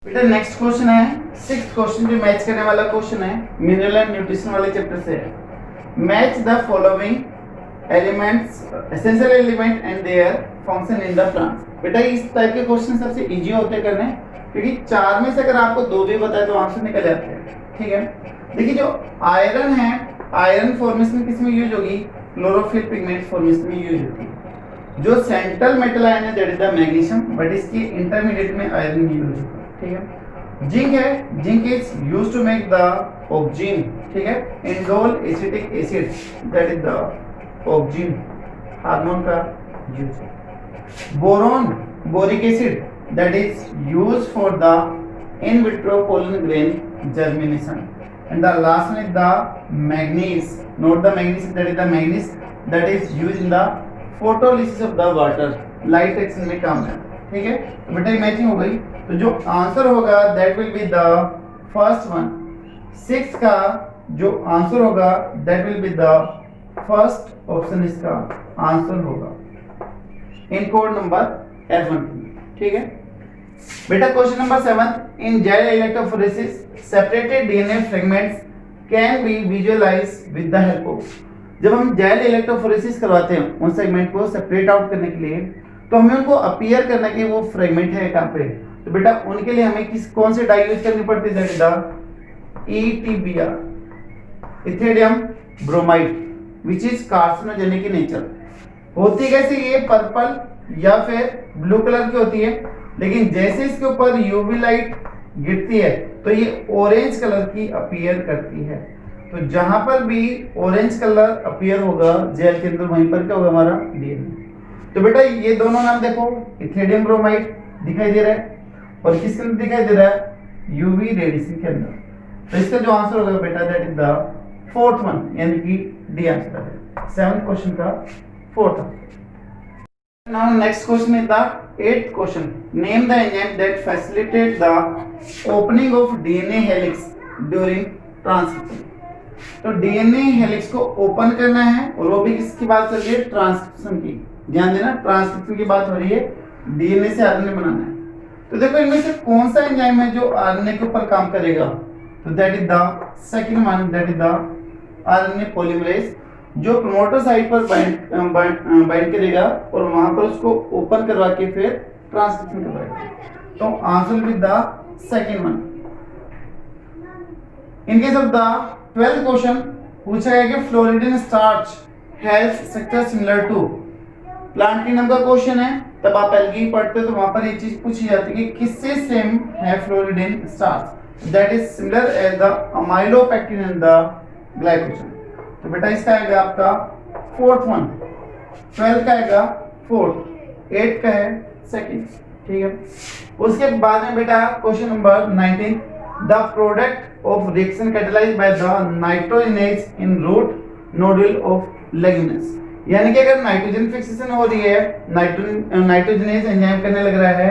बेटा next question है 6th question जो मैच करने वाला क्वेश्चन है मिनरल एंड न्यूट्रिशन वाले चैप्टर से है। Match the following elements essential element and their function in the plant. बेटा इस टाइप के क्वेश्चन सबसे इजी होते हैं करने, क्योंकि चार में से अगर आपको दो भी बताए तो आंसर निकल जाते हैं। ठीक है, देखिए जो आयरन है, आयरन फॉर्मेशन किस में यूज होगी? क्लोरोफिल पिगमेंट फॉर्मेशन में यूज होती है। जो सेंट्रल मेटल आयन है that is the magnesium, but इसकी इंटरमीडिएट में आयरन यूज होता है। ठीक है, जिंक है, zinc is used to make the oxygen. ठीक है, indole acetic acid that is the oxygen hormone का use. Boron, boric acid that is used for the in vitro pollen grain germination. and the last one is the manganese. Note the manganese, that is the manganese that is used in the photolysis of the water, light action में काम है। ठीक है, तो बेटा matching हो गई, तो जो आंसर होगा that will be the first one. 6 का जो आंसर होगा that will be the first option, इसका आंसर होगा इन कोड नंबर F1। ठीक है बेटा, question number 7 in gel electrophoresis separated DNA fragments can be visualised with the help of. जब हम जेल इलेक्ट्रोफोरेसिस करवाते हैं उन सेगमेंट को सेपरेट आउट करने के लिए, तो हमें उनको अपीयर करना कि वो फ्रेगमेंट है कहां पे। तो बेटा उनके लिए हमें कौन से डाई यूज करनी पड़ती है? ETBR, Ethereum bromide, which is carcinogenic in nature. होती कैसे? ये पर्पल या फिर ब्लू कलर की होती है, लेकिन जैसे इसके ऊपर यूवी लाइट गिरती है तो ये ऑरेंज कलर की अपीयर करती है। तो जहां पर भी ऑरेंज कलर अपीयर होगा जेल के अंदर, वहीं पर क्या होगा? हमारा डीएनए। तो बेटा ये दोनों नाम देखो, इथेरियम ब्रोमाइड दिखाई दे रहा है और किसके अंदर दिखाई दे रहा है? यूवी रेडिएशन के अंदर। तो इसका जो आंसर होगा बेटा that is the fourth one, यानी कि डी आंसर है 7th क्वेश्चन का fourth. Now next question is the 8th question. Name the enzyme that facilitate the opening of DNA helix during transcription. तो DNA हेलिक्स को open करना है और वो भी किसकी बात चल रही है? ट्रांसक्रिप्शन की। ध्यान देना, ट्रांसक्रिप्शन की बात हो रही है, डीएनए से आरएनए बनाना है। तो देखो इनमें से कौन सा एंजाइम है जो आरएनए के ऊपर काम करेगा? तो that is the second one, that is the RNA polymerase, जो प्रमोटर साइट पर बाइंड करेगा और वहां पर उसको ओपन करवा के फिर ट्रांसक्रिप्शन करवाएगा। तो answer with the second one. In case of the 12th question पूछा गया कि floridean starch has structure similar to. Plant kingdom का क्वेश्चन है, तब आप एल्गी पढ़ते हो तो वहां पर ये चीज पूछी जाती है कि किससे सेम है floridean starch? That is similar as the amylopectin and the glycogen. तो बेटा इसका आएगा आपका फोर्थ वन, 12 का आएगा फोर्थ, 8 का है सेकंड। ठीक है, उसके बाद में बेटा question number 19, the product of reaction catalysed by the nitrogenase in root nodule of leguminous. यानी कि अगर नाइट्रोजन फिक्सेशन हो रही है, नाइट्रोजनेज एंजाइम करने लग रहा है,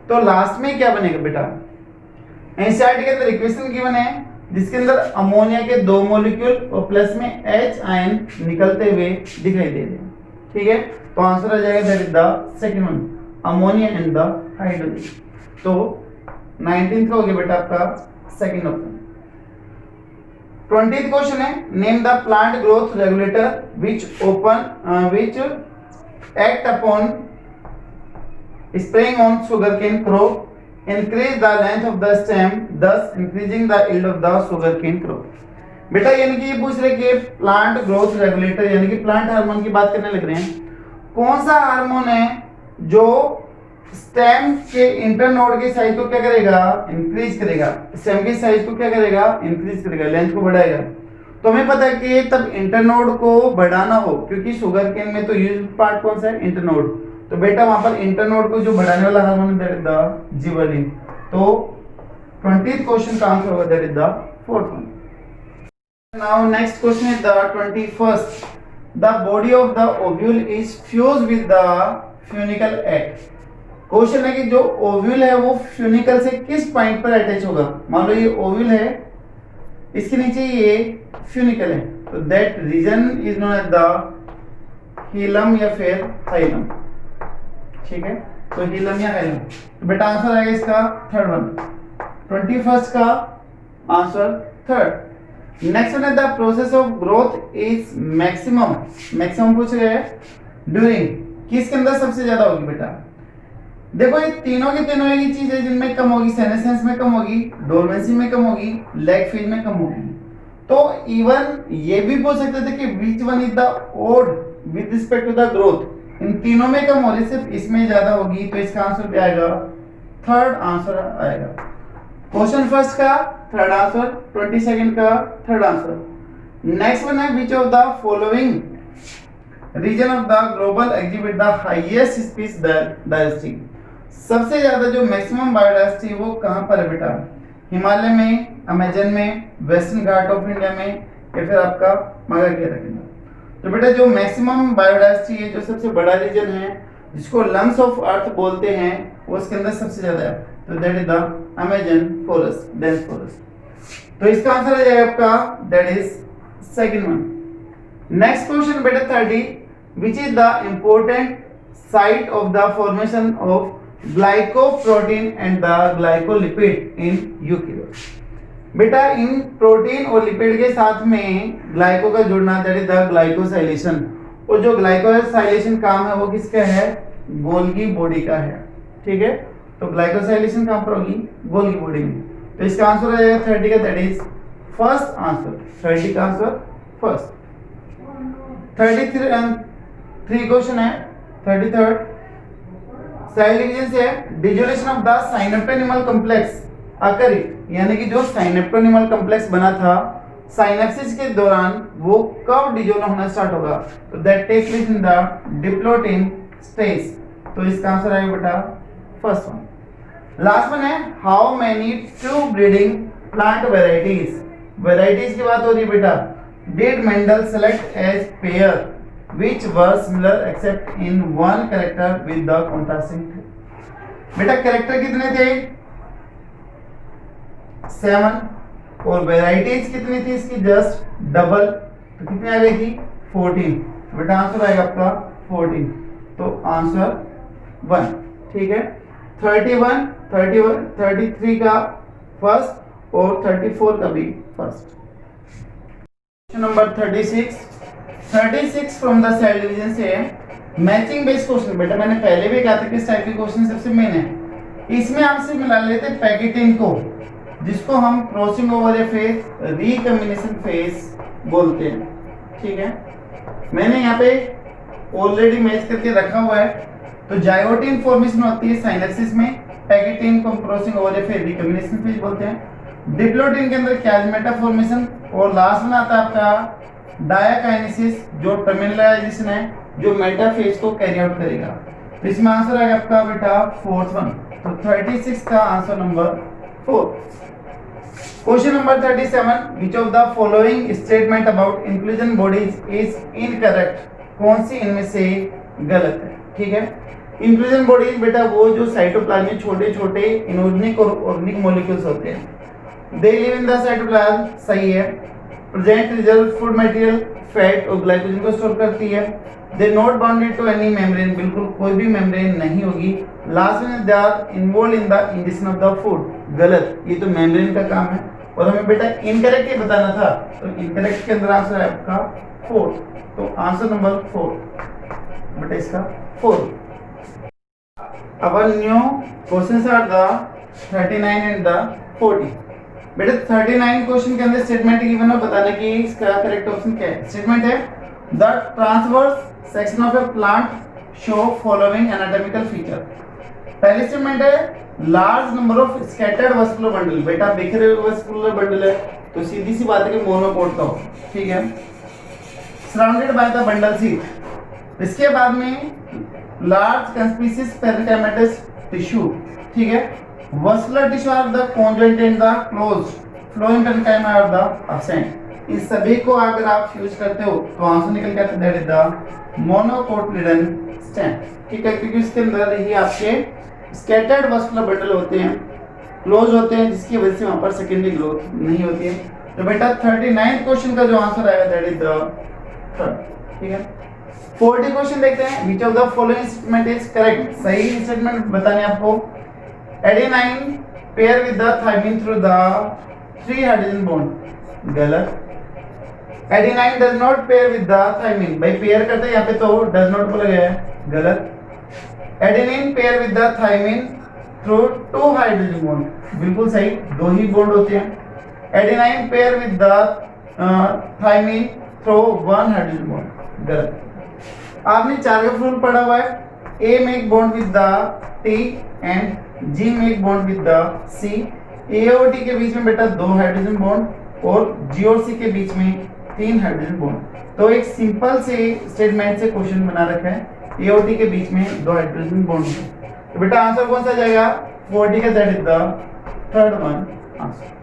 तो लास्ट में क्या बनेगा बेटा? एनसीईआरटी के अंदर इक्वेशन गिवन है जिसके अंदर अमोनिया के 2 मॉलिक्यूल और प्लस में H आयन निकलते हुए दिखाई दे रहे हैं। ठीक है, तो आंसर आ जाएगा that is the second one, ammonia and the hydrogen. तो 19th का हो गया बेटा आपका सेकंड ऑप्शन। 20th क्वेश्चन है, name the plant growth regulator which act upon spraying on sugarcane crop increase the length of the stem thus increasing the yield of the sugarcane crop। बेटा यानी कि ये पूछ रहे कि प्लांट ग्रोथ रेगुलेटर यानी कि प्लांट हार्मोन की बात करने लग रहे हैं। कौन सा हार्मोन है जो स्टेम के इंटरनोड के साइज को क्या करेगा? इंक्रीज करेगा। स्टेम के साइज को क्या करेगा? इंक्रीज करेगा, लेंथ को बढ़ाएगा। तो हमें पता है कि तब इंटरनोड को बढ़ाना हो, क्योंकि सुगरकेन में तो यूज पार्ट कौन सा है? इंटरनोड। तो बेटा वहां पर इंटरनोड को जो बढ़ाने वाला hormone that is the gibberellin. तो 20th क्वेश्चन का आंसर होगा that is the fourth one. Now next question is the 21st, the body of the ovule is fused with the funicle egg. Question है कि जो ovule है वो funicle से किस पॉइंट पर अटैच होगा? मान लो ये ओव्यूल है, इसके नीचे ये फ्यूनिकल है, तो that region is known as the hilum या फिर हाइलम। ठीक है, तो हिलम या हाइलम। तो बेटा आंसर आएगा इसका थर्ड वन। 21st का आंसर थर्ड। नेक्स्ट वन है the process of growth is maximum, maximum पूछ रहे हैं ड्यूरिंग, किसके अंदर सबसे ज्यादा होगी बेटा? देखो ये तीनों की तीनों एक ही चीज है, जिनमें कम होगी सेनेसेंस में कम होगी, डोरमेंसी में कम होगी, लैग फेज में कम होगी। तो इवन ये भी पूछ सकते थे कि which one is the odd with respect to the growth, इन तीनों में कम हो रही, सिर्फ इसमें ज्यादा होगी, तो इसका आंसर क्या आएगा? थर्ड आंसर आएगा। क्वेश्चन फर्स्ट का थर्ड आंसर, 22nd का थर्ड आंसर। नेक्स्ट वन है which of the following region of the global exhibit the highest speech diversity, सबसे ज्यादा जो मैक्सिमम बायोडायवर्सिटी वो कहां पर है बेटा? हिमालय में, अमेजन में, वेस्टर्न घाट ऑफ इंडिया में, या फिर आपका मगर के अंदर? तो बेटा जो मैक्सिमम बायोडायवर्सिटी है, जो सबसे बड़ा रीजन है, जिसको लंग्स ऑफ अर्थ बोलते हैं, वो उसके अंदर सबसे ज्यादा है, तो that is the Amazon forest, dense forest. तो इसका आंसर आ जाएगा आपका that is second one. Next question बेटा 30, which is the important site of the formation of glycoprotein and the glycolipid in eukaryote? बेटा इन प्रोटीन और लिपिड के साथ में ग्लाइको का जुड़ना, दैट इज द ग्लाइकोसाइलेशन, और जो ग्लाइकोसाइलेशन काम है वो किसका है? गोल्गी बॉडी का है, ठीक है। तो ग्लाइकोसाइलेशन कहां पर होगी? गोल्गी बॉडी में। तो इसका आंसर आ जाएगा 30 का, दैट इज फर्स्ट आंसर, 30 का आंसर फर्स्ट। 33 क्वेश्चन है 33rd, सेल डिवीजन से डिजोनेशन ऑफ द साइनेप्टोनिमल कॉम्प्लेक्स अकर, यानी कि जो साइनेप्टोनिमल कॉम्प्लेक्स बना था साइनेप्सिस के दौरान, वो कब डिजोन होना स्टार्ट होगा? तो that take place in the diplotene stage. तो इसका आंसर आएगा बेटा फर्स्ट वन। लास्ट वन है how many true breeding plant varieties, varieties की बात हो रही है बेटा। Did Mendel select as pair which were similar except in one character with the contrasting trait? बेटा कैरेक्टर कितने थे? 7, और वेराइटीज कितनी थी इसकी? जस्ट डबल, तो कितनी आ गई थी? 14। बेटा आंसर आएगा आपका 14, तो आंसर 1, ठीक है। 31, 31, 33 का फर्स्ट और 34 का भी फर्स्ट। Number 36 from the cell division से मैचिंग बेस्ड क्वेश्चन। बेटा मैंने पहले भी कहा था कि इस टाइप के क्वेश्चन सबसे मेन है। इसमें आपसे मिला लेते पैकेटिंग को, जिसको हम क्रॉसिंग ओवर या फेज, रिकॉम्बिनेशन फेज बोलते हैं, ठीक है। मैंने यहाँ पे ऑलरेडी मैच करके रखा हुआ है। तो जायोटिन फॉर्मेशन होती है साइनेप्सिस में, पैकेटिंग को क्रॉसिंग ओवर या फेज रिकॉम्बिनेशन फेज बोलते हैं। डिप्लोटिन के अंदर कैजमेटा फॉर्मेशन, और लास्ट में आता है आपका डायाकाइनेसिस, जो टर्मिनलाइजेशन है, जो मेटाफेज को कैरी आउट करेगा। तो इसमें आंसर आएगा आपका बेटा फोर्थ वन, तो 36 का answer number 4। Question number 37, which of the following statement about inclusion bodies is incorrect, कौन सी इनमें से गलत है? ठीक है, इंक्लूजन बॉडीज बेटा वो जो साइटोप्लाज्म में छोटे छोटे इनऑर्गेनिक और ऑर्गेनिक मॉलिक्यूल्स होते हैं, they live in the cytoplasm, सही है। Present reserve food material, fat और ग्लाइकोजन को स्टोर करती है। They not bounded to any membrane, बिल्कुल कोई भी मेम्ब्रेन नहीं होगी। लास्ट में they are involved in the injection of the food, गलत, ये तो मेम्ब्रेन का काम है। और हमें बेटा इनकरेक्ट ही बताना था, तो इनकरेक्ट के अंदर आंसर है आपका 4, तो आंसर नंबर 4 बेटा इसका 4। Our new questions are the 39 and the 40। बेटा 39 क्वेश्चन के अंदर स्टेटमेंट गिवन है, बताने की इसका करेक्ट ऑप्शन क्या है। स्टेटमेंट है the transverse section of A plant show following anatomical feature. पहली स्टेटमेंट है large number of scattered vascular bundle, बेटा बिखरे हुए वस्कुलर बंडल है, तो सीधी सी बात है कि मोनोकोट का हो, ठीक है। Surrounded by the bundle sheath. इसके बाद में लार्ज कंस्पीसीज पेरिकाइमेटस टिश्यू, ठीक है। Vascular tissue are the conjoint and the closed, phloem parenchyma are the absent. इस सभी को अगर आप यूज करते हो तो आंसर निकल के आता है that is the monocotyledon stem, ठीक है, क्योंकि इसके अंदर ही आपके स्कैटर्ड वस्कुलर बंडल होते हैं, क्लोज होते हैं, जिसकी वजह से वहां पर सेकेंडरी ग्रोथ नहीं होती है। तो बेटा 39 क्वेश्चन का जो आंसर आएगा दैट इज द थर्ड, ठीक है। 40 क्वेश्चन देखते हैं, which of the following statement is correct, सही स्टेटमेंट बताने आपको। Adenine pair with the thymine through the 3 hydrogen bond, गलत। Adenine does not pair with the thymine, भाई पेयर करते हैं यहाँ पे तो डज नॉट बोला गया है, गलत। Adenine pair with the thymine through 2 hydrogen bond, बिल्कुल सही, 2 ही बॉन्ड होते हैं। Adenine pair with the thymine through 1 hydrogen bond, गलत। आपने चार्गेफ रूल पढ़ा हुआ है, A make bond with the T and G make bond with the C. A और टी के बीच में बेटा 2 हाइड्रोजन बॉन्ड और जी और सी के बीच में 3 हाइड्रोजन बॉन्ड। तो एक सिंपल से स्टेटमेंट से क्वेश्चन बना रखा है, ए और टी के बीच में 2 हाइड्रोजन बॉन्ड है। तो बेटा आंसर कौन सा जाएगा, 4D का, that is the third one answer.